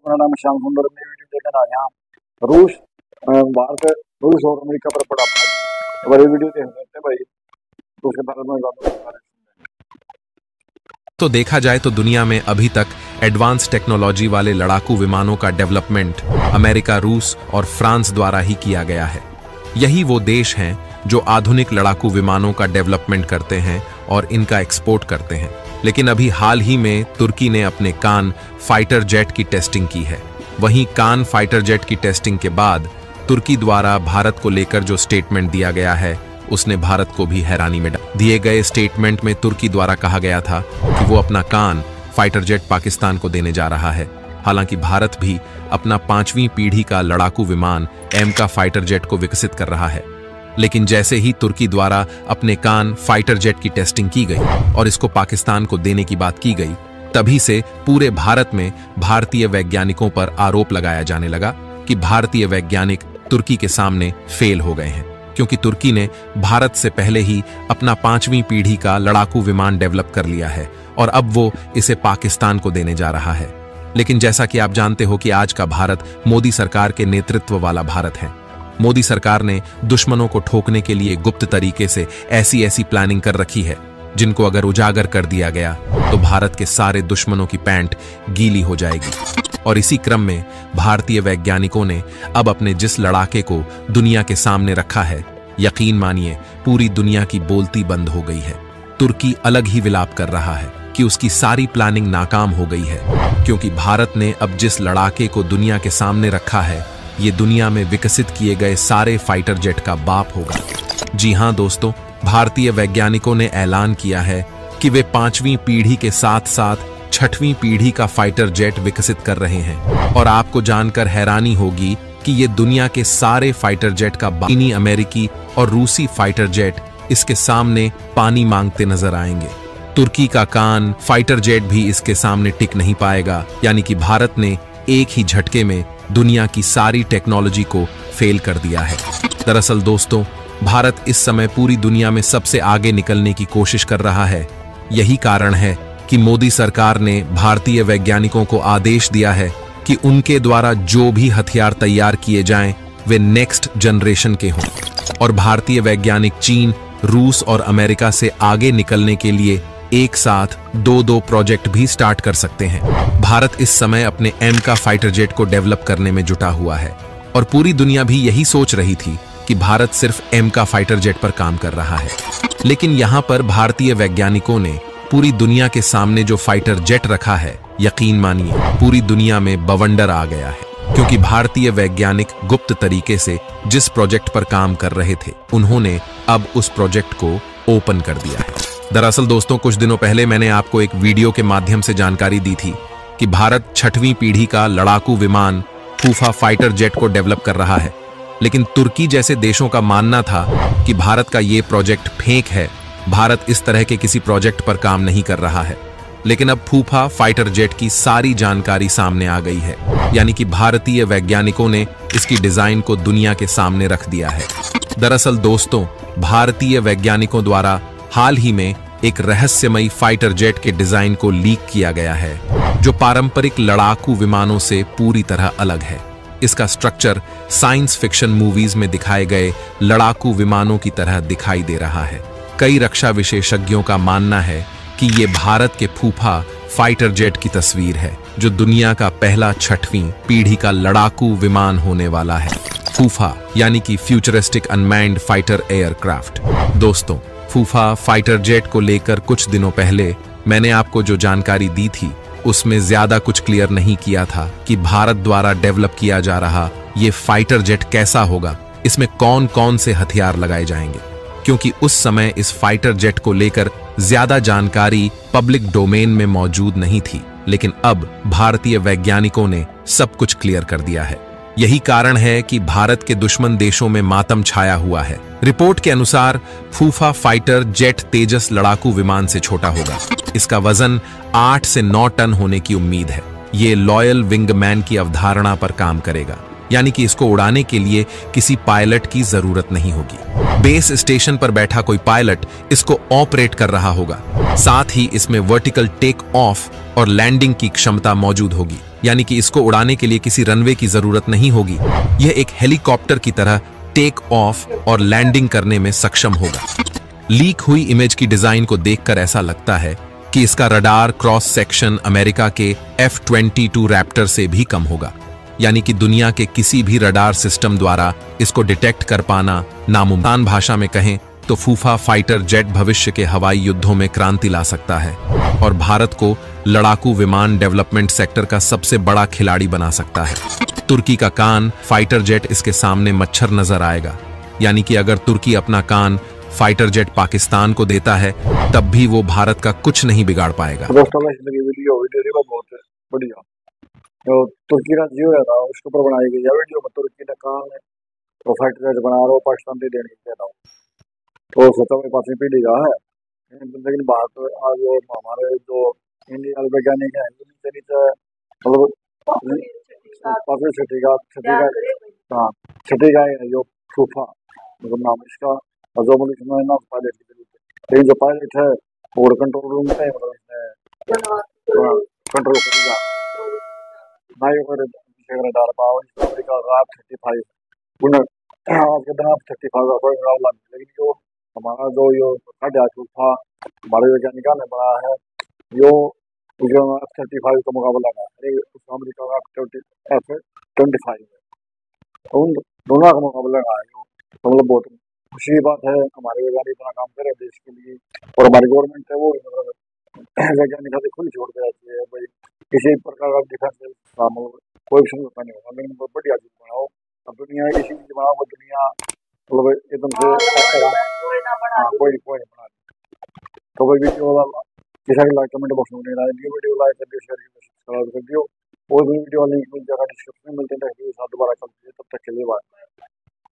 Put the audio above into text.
मेरा नाम श्याम सुंदर, मैं वीडियो देखने आया हूँ। रूस भारत रूस और अमेरिका पर पड़ा भाई वीडियो देख सकते हैं भाई, तो उसके बारे में ज्यादा। तो देखा जाए तो दुनिया में अभी तक एडवांस टेक्नोलॉजी वाले लड़ाकू विमानों का डेवलपमेंट अमेरिका, रूस और फ्रांस द्वारा ही किया गया है। यही वो देश हैं जो आधुनिक लड़ाकू विमानों का डेवलपमेंट करते हैं और इनका एक्सपोर्ट करते हैं। लेकिन अभी हाल ही में तुर्की ने अपने कान फाइटर जेट की टेस्टिंग की है। वहीं कान फाइटर जेट की टेस्टिंग के बाद तुर्की द्वारा भारत को लेकर जो स्टेटमेंट दिया गया है, उसने भारत को भी हैरानी में डाला। दिए गए स्टेटमेंट में तुर्की द्वारा कहा गया था कि वो अपना कान फाइटर जेट पाकिस्तान को देने जा रहा है। हालांकि भारत भी अपना 5वीं पीढ़ी का लड़ाकू विमान एमका फाइटर जेट को विकसित कर रहा है। लेकिन जैसे ही तुर्की द्वारा अपने कान फाइटर जेट की टेस्टिंग की गई और इसको पाकिस्तान को देने की बात की गई, तभी से पूरे भारत में भारतीय वैज्ञानिकों पर आरोप लगाया जाने लगा कि भारतीय वैज्ञानिक तुर्की के सामने फेल हो गए हैं, क्योंकि तुर्की ने भारत से पहले ही अपना 5वीं पीढ़ी का लड़ाकू विमान डेवलप कर लिया है और अब वो इसे पाकिस्तान को देने जा रहा है। लेकिन जैसा कि आप जानते हो कि आज का भारत मोदी सरकार के नेतृत्व वाला भारत है। मोदी सरकार ने दुश्मनों को ठोकने के लिए गुप्त तरीके से ऐसी प्लानिंग कर रखी है, जिनको अगर उजागर कर दिया गया तो भारत के सारे दुश्मनों की पैंट गीली हो जाएगी। और इसी क्रम में भारतीय वैज्ञानिकों ने अब अपने जिस लड़ाके को दुनिया के सामने रखा है, यकीन मानिए पूरी दुनिया की बोलती बंद हो गई है। तुर्की अलग ही विलाप कर रहा है कि उसकी सारी प्लानिंग नाकाम हो गई है, क्योंकि भारत ने अब जिस लड़ाके को दुनिया के सामने रखा है, ये दुनिया में विकसित किए गए सारे फाइटर जेट का बाप होगा। जी हां दोस्तों, भारतीय वैज्ञानिकों ने ऐलान किया है कि वे 5वीं पीढ़ी के साथ साथ 6वीं पीढ़ी का फाइटर जेट विकसित कर रहे हैं। और आपको जानकर हैरानी होगी कि ये दुनिया के सारे फाइटर जेट का चीनी, अमेरिकी और रूसी फाइटर जेट इसके सामने पानी मांगते नजर आएंगे। तुर्की का कान फाइटर जेट भी इसके सामने टिक नहीं पाएगा। यानी कि भारत ने एक ही झटके में दुनिया की सारी टेक्नोलॉजी को फेल कर दिया है। दरअसल दोस्तों, भारत इस समय पूरी दुनिया में सबसे आगे निकलने की कोशिश कर रहा है। यही कारण है कि मोदी सरकार ने भारतीय वैज्ञानिकों को आदेश दिया है कि उनके द्वारा जो भी हथियार तैयार किए जाएं, वे नेक्स्ट जनरेशन के हों। और भारतीय वैज्ञानिक चीन, रूस और अमेरिका से आगे निकलने के लिए एक साथ 2-2 प्रोजेक्ट भी स्टार्ट कर सकते हैं। भारत इस समय अपने एमका फाइटर जेट को डेवलप करने में जुटा हुआ है और पूरी दुनिया भी यही सोच रही थी कि भारत सिर्फ एमका फाइटर जेट पर काम कर रहा है। लेकिन यहां पर भारतीय वैज्ञानिकों ने पूरी दुनिया के सामने जो फाइटर जेट रखा है, यकीन मानिए पूरी दुनिया में बवंडर आ गया है, क्योंकि भारतीय वैज्ञानिक गुप्त तरीके से जिस प्रोजेक्ट पर काम कर रहे थे, उन्होंने अब उस प्रोजेक्ट को ओपन कर दिया है। दरअसल दोस्तों, कुछ दिनों पहले मैंने आपको एक वीडियो के माध्यम से जानकारी दी थी कि भारत 6वीं पीढ़ी का लड़ाकू विमान फूफा फाइटर जेट को डेवलप कर रहा है। लेकिन तुर्की जैसे देशों का मानना था कि भारत का ये प्रोजेक्ट फेक है, भारत इस तरह के किसी प्रोजेक्ट पर काम नहीं कर रहा है। लेकिन अब फूफा फाइटर जेट की सारी जानकारी सामने आ गई है। यानी कि भारतीय वैज्ञानिकों ने इसकी डिजाइन को दुनिया के सामने रख दिया है। दरअसल दोस्तों, भारतीय वैज्ञानिकों द्वारा हाल ही में एक रहस्यमयी फाइटर जेट के डिजाइन को लीक किया गया है, जो पारंपरिक लड़ाकू विमानों से पूरी तरह अलग है। इसका स्ट्रक्चर साइंस फिक्शन मूवीज में दिखाए गए लड़ाकू विमानों की तरह दिखाई दे रहा है। कई रक्षा विशेषज्ञों का मानना है कि ये भारत के फूफा फाइटर जेट की तस्वीर है, जो दुनिया का पहला 6वीं पीढ़ी का लड़ाकू विमान होने वाला है। फूफा यानी कि फ्यूचरिस्टिक अनमैन्ड फाइटर एयरक्राफ्ट। दोस्तों, फूफा फाइटर जेट को लेकर कुछ दिनों पहले मैंने आपको जो जानकारी दी थी, उसमें ज्यादा कुछ क्लियर नहीं किया था कि भारत द्वारा डेवलप किया जा रहा ये फाइटर जेट कैसा होगा, इसमें कौन कौन से हथियार लगाए जाएंगे, क्योंकि उस समय इस फाइटर जेट को लेकर ज्यादा जानकारी पब्लिक डोमेन में मौजूद नहीं थी। लेकिन अब भारतीय वैज्ञानिकों ने सब कुछ क्लियर कर दिया है। यही कारण है कि भारत के दुश्मन देशों में मातम छाया हुआ है। रिपोर्ट के अनुसार फूफा फाइटर जेट तेजस लड़ाकू विमान से छोटा होगा। इसका वजन 8 से 9 टन होने की उम्मीद है। ये लॉयल विंगमैन की अवधारणा पर काम करेगा, यानी कि इसको उड़ाने के लिए किसी पायलट की जरूरत नहीं होगी। बेस स्टेशन पर बैठा कोई पायलट इसको ऑपरेट कर रहा होगा। साथ ही इसमें वर्टिकल टेक ऑफ और लैंडिंग की क्षमता मौजूद होगी। यानी कि इसको उड़ाने के लिए किसी रनवे की जरूरत नहीं होगी। यह एक हेलीकॉप्टर की तरह टेक ऑफ और लैंडिंग करने में सक्षम होगा। लीक हुई इमेज की डिजाइन को देखकर ऐसा लगता है कि इसका रडार क्रॉस सेक्शन अमेरिका के F-22 रैप्टर से भी कम होगा, यानी कि दुनिया के किसी भी रडार सिस्टम द्वारा इसको डिटेक्ट कर पाना नामुमकिन। भाषा में कहें तो फूफा फाइटर जेट भविष्य के हवाई युद्धों में क्रांति ला सकता है और भारत को लड़ाकू विमान डेवलपमेंट सेक्टर का सबसे बड़ा खिलाड़ी बना सकता है। तुर्की का कान फाइटर जेट इसके सामने मच्छर नजर आएगा, यानी कि अगर तुर्की अपना कान फाइटर जेट पाकिस्तान को देता है तब भी वो भारत का कुछ नहीं बिगाड़ पाएगा। दोस्तों वीडियो बहुत बढ़िया तो तुर्की का जियो है उसके ऊपर बनाई गई है वीडियो में। तुर्की का कान है तो फाइटर जेट बना रहा हो पाकिस्तान दे देने कह रहा हूँ, तो सोचा भाई पांचवी पीढ़ी का है। लेकिन बात आज हमारे जो इंडिया वैज्ञानिक है नीचे नीचे मतलब पांचवी छठी का है जो फूफा मतलब नाम इसका, और जो मतलब इसमें ना पायलट की जरूरत है, लेकिन जो पायलट है और कंट्रोल रूम में मतलब इसमें कंट्रोल करेगा ना ये डाल पाओ अमेरिका का 35 आज के दिन आप 35 का कोई मुकाबला नहीं। लेकिन जो हमारा जो यो साढ़े था हमारे वैज्ञानिक ने बनाया है यो F-35 का मुकाबला है अमेरिका का F-25 है, उन दोनों का मुकाबला है। तो मतलब बहुत खुशी की बात है हमारे वैज्ञानिक इतना काम करे देश के लिए, और हमारी गवर्नमेंट है वो वैज्ञानिक खाते खुली छोड़ दे जाती है भाई किसी प्रकार का डिफेंस कोई भी समझौता नहीं होगा। लेकिन बहुत बढ़िया चीज बनाओ, अब दुनिया इसी चीज बनाओ वो दुनिया मतलब एकदम से कोई नहीं बना। तो भाई वीडियो वाला किसी के लाइक कमेंट बॉक्स में नहीं रहा वीडियो लाइक कर दियो, शेयर कर दियो, सब्सक्राइब कर दियो, और भी वीडियो लिंक मिल जाएगा डिस्क्रिप्शन में मिलते हैं। दोबारा कल तब तक के लिए बाय।